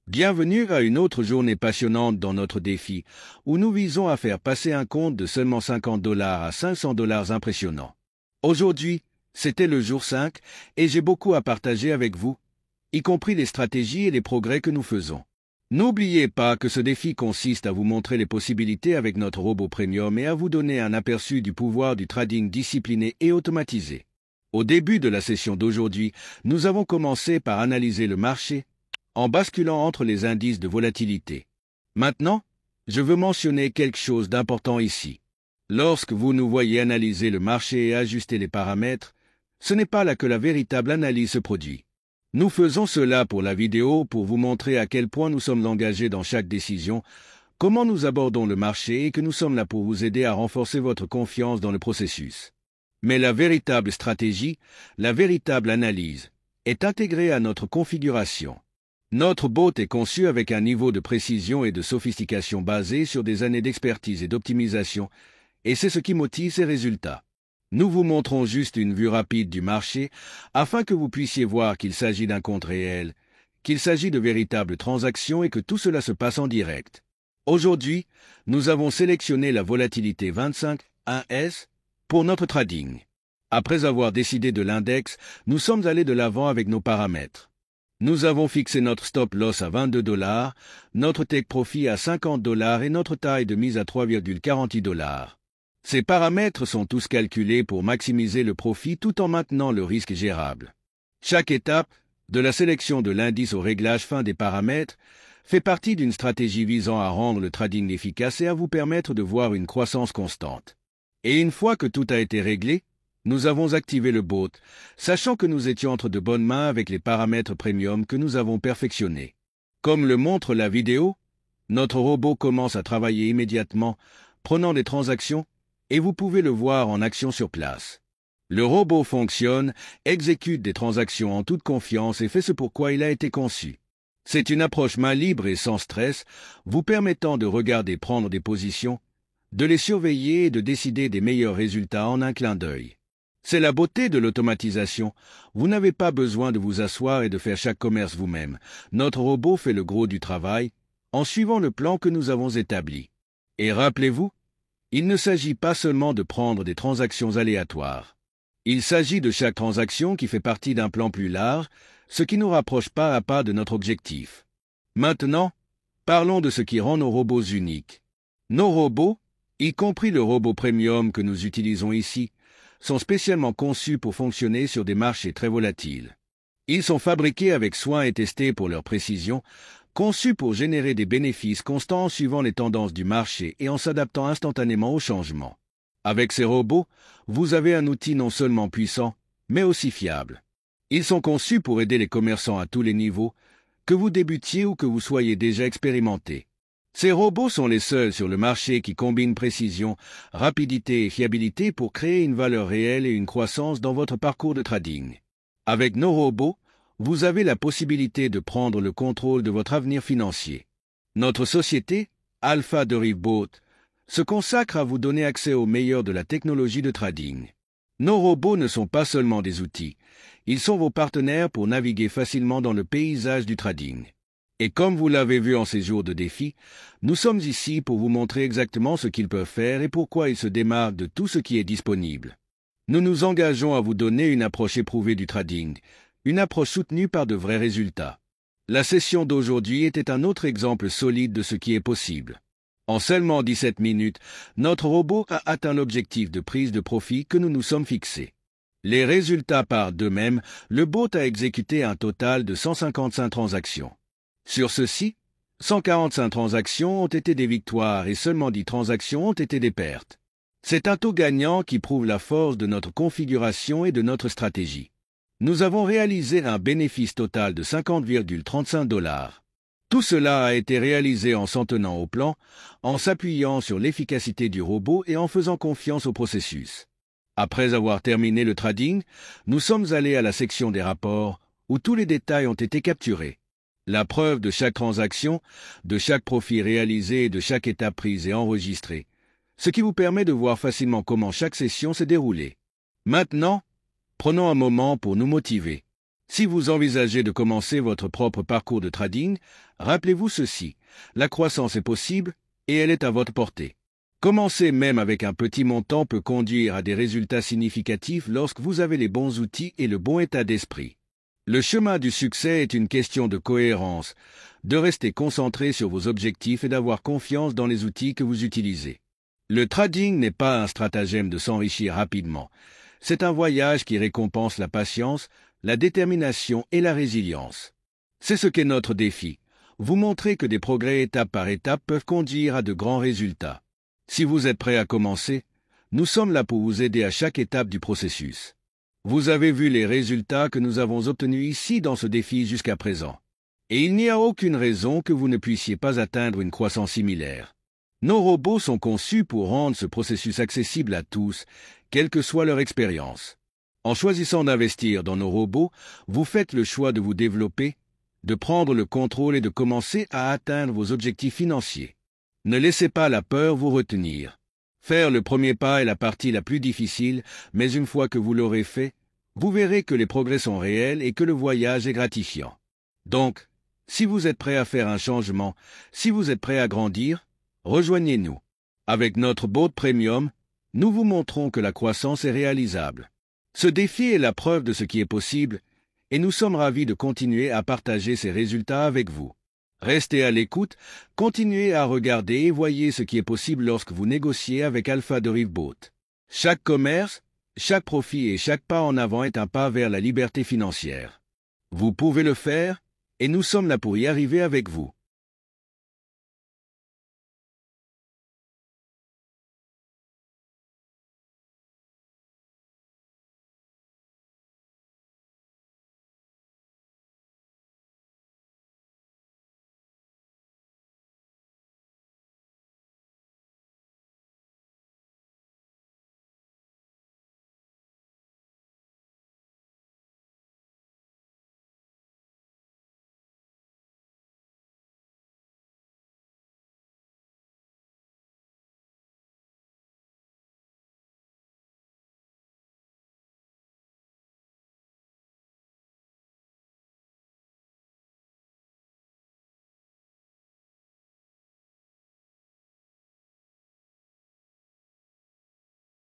Bienvenue à une autre journée passionnante dans notre défi, où nous visons à faire passer un compte de seulement $50 à $500 impressionnant. Aujourd'hui, c'était le jour 5 et j'ai beaucoup à partager avec vous, y compris les stratégies et les progrès que nous faisons. N'oubliez pas que ce défi consiste à vous montrer les possibilités avec notre robot premium et à vous donner un aperçu du pouvoir du trading discipliné et automatisé. Au début de la session d'aujourd'hui, nous avons commencé par analyser le marché, en basculant entre les indices de volatilité. Maintenant, je veux mentionner quelque chose d'important ici. Lorsque vous nous voyez analyser le marché et ajuster les paramètres, ce n'est pas là que la véritable analyse se produit. Nous faisons cela pour la vidéo pour vous montrer à quel point nous sommes engagés dans chaque décision, comment nous abordons le marché et que nous sommes là pour vous aider à renforcer votre confiance dans le processus. Mais la véritable stratégie, la véritable analyse, est intégrée à notre configuration. Notre bot est conçu avec un niveau de précision et de sophistication basé sur des années d'expertise et d'optimisation, et c'est ce qui motive ces résultats. Nous vous montrons juste une vue rapide du marché afin que vous puissiez voir qu'il s'agit d'un compte réel, qu'il s'agit de véritables transactions et que tout cela se passe en direct. Aujourd'hui, nous avons sélectionné la volatilité 25-1S pour notre trading. Après avoir décidé de l'index, nous sommes allés de l'avant avec nos paramètres. Nous avons fixé notre stop loss à $22, notre take profit à $50 et notre taille de mise à $3,48. Ces paramètres sont tous calculés pour maximiser le profit tout en maintenant le risque gérable. Chaque étape, de la sélection de l'indice au réglage fin des paramètres, fait partie d'une stratégie visant à rendre le trading efficace et à vous permettre de voir une croissance constante. Et une fois que tout a été réglé, nous avons activé le bot, sachant que nous étions entre de bonnes mains avec les paramètres premium que nous avons perfectionnés. Comme le montre la vidéo, notre robot commence à travailler immédiatement, prenant des transactions, et vous pouvez le voir en action sur place. Le robot fonctionne, exécute des transactions en toute confiance et fait ce pourquoi il a été conçu. C'est une approche main libre et sans stress, vous permettant de regarder prendre des positions, de les surveiller et de décider des meilleurs résultats en un clin d'œil. C'est la beauté de l'automatisation. Vous n'avez pas besoin de vous asseoir et de faire chaque commerce vous-même. Notre robot fait le gros du travail en suivant le plan que nous avons établi. Et rappelez-vous, il ne s'agit pas seulement de prendre des transactions aléatoires. Il s'agit de chaque transaction qui fait partie d'un plan plus large, ce qui nous rapproche pas à pas de notre objectif. Maintenant, parlons de ce qui rend nos robots uniques. Nos robots, y compris le robot premium que nous utilisons ici, sont spécialement conçus pour fonctionner sur des marchés très volatiles. Ils sont fabriqués avec soin et testés pour leur précision, conçus pour générer des bénéfices constants en suivant les tendances du marché et en s'adaptant instantanément aux changements. Avec ces robots, vous avez un outil non seulement puissant, mais aussi fiable. Ils sont conçus pour aider les commerçants à tous les niveaux, que vous débutiez ou que vous soyez déjà expérimenté. Ces robots sont les seuls sur le marché qui combinent précision, rapidité et fiabilité pour créer une valeur réelle et une croissance dans votre parcours de trading. Avec nos robots, vous avez la possibilité de prendre le contrôle de votre avenir financier. Notre société, Alpha Derivbot, se consacre à vous donner accès au meilleur de la technologie de trading. Nos robots ne sont pas seulement des outils, ils sont vos partenaires pour naviguer facilement dans le paysage du trading. Et comme vous l'avez vu en ces jours de défi, nous sommes ici pour vous montrer exactement ce qu'ils peuvent faire et pourquoi ils se démarquent de tout ce qui est disponible. Nous nous engageons à vous donner une approche éprouvée du trading, une approche soutenue par de vrais résultats. La session d'aujourd'hui était un autre exemple solide de ce qui est possible. En seulement 17 minutes, notre robot a atteint l'objectif de prise de profit que nous nous sommes fixés. Les résultats parlent d'eux-mêmes, le bot a exécuté un total de 155 transactions. Sur ceci, 145 transactions ont été des victoires et seulement 10 transactions ont été des pertes. C'est un taux gagnant qui prouve la force de notre configuration et de notre stratégie. Nous avons réalisé un bénéfice total de $50,35. Tout cela a été réalisé en s'en tenant au plan, en s'appuyant sur l'efficacité du robot et en faisant confiance au processus. Après avoir terminé le trading, nous sommes allés à la section des rapports, où tous les détails ont été capturés. La preuve de chaque transaction, de chaque profit réalisé et de chaque étape prise et enregistrée, ce qui vous permet de voir facilement comment chaque session s'est déroulée. Maintenant, prenons un moment pour nous motiver. Si vous envisagez de commencer votre propre parcours de trading, rappelez-vous ceci, la croissance est possible et elle est à votre portée. Commencer même avec un petit montant peut conduire à des résultats significatifs lorsque vous avez les bons outils et le bon état d'esprit. Le chemin du succès est une question de cohérence, de rester concentré sur vos objectifs et d'avoir confiance dans les outils que vous utilisez. Le trading n'est pas un stratagème de s'enrichir rapidement. C'est un voyage qui récompense la patience, la détermination et la résilience. C'est ce qu'est notre défi. Vous montrer que des progrès étape par étape peuvent conduire à de grands résultats. Si vous êtes prêt à commencer, nous sommes là pour vous aider à chaque étape du processus. Vous avez vu les résultats que nous avons obtenus ici dans ce défi jusqu'à présent. Et il n'y a aucune raison que vous ne puissiez pas atteindre une croissance similaire. Nos robots sont conçus pour rendre ce processus accessible à tous, quelle que soit leur expérience. En choisissant d'investir dans nos robots, vous faites le choix de vous développer, de prendre le contrôle et de commencer à atteindre vos objectifs financiers. Ne laissez pas la peur vous retenir. Faire le premier pas est la partie la plus difficile, mais une fois que vous l'aurez fait, vous verrez que les progrès sont réels et que le voyage est gratifiant. Donc, si vous êtes prêt à faire un changement, si vous êtes prêt à grandir, rejoignez-nous. Avec notre Boat Premium, nous vous montrons que la croissance est réalisable. Ce défi est la preuve de ce qui est possible, et nous sommes ravis de continuer à partager ces résultats avec vous. Restez à l'écoute, continuez à regarder et voyez ce qui est possible lorsque vous négociez avec Alpha Derive Boat. Chaque commerce, chaque profit et chaque pas en avant est un pas vers la liberté financière. Vous pouvez le faire, et nous sommes là pour y arriver avec vous.